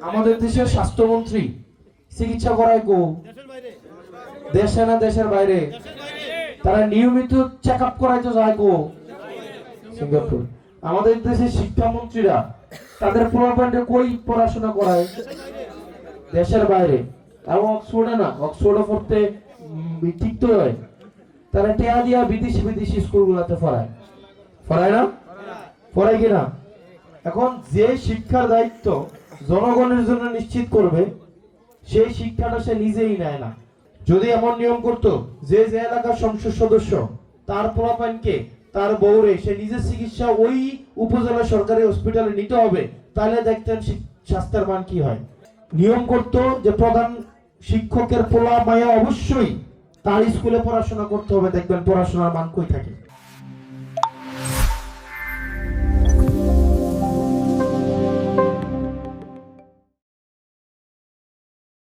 আমাদের দেশের স্বাস্থ্যমন্ত্রী চিকিৎসা করায় গো দেশে না দেশের বাইরে? তারা নিয়মিত চেক আপ করাইতে যায় গো সিঙ্গাপুর। আমাদের দেশের শিক্ষামন্ত্রীরা তাদের পোলাপানকে কই পড়াশোনা করায়? দেশের বাইরে। এবং অক্সফোর্ডে না, অক্সফোর্ডে পড়তে ঠিক তো হয়, তারা টেয়া দিয়া বিদেশি বিদেশি স্কুলগুলোতে পড়ায় না? পড়ায় কিনা? এখন যে শিক্ষার দায়িত্ব জনগণের জন্য নিশ্চিত করবে সেই শিক্ষাটা সে নিজেই নেয় না। যদি এমন নিয়ম করত যে যে এলাকার সংসদ সদস্য তার পোলাপানকে তার বউরে সে নিজের চিকিৎসা ওই উপজেলা সরকারি হসপিটালে নিতে হবে, তাহলে দেখতেন স্বাস্থ্যের মান কি হয়। নিয়ম করত যে প্রধান শিক্ষকের পোলা মায়া অবশ্যই তার স্কুলে পড়াশোনা করতে হবে, দেখবেন পড়াশোনার মান কই থাকে।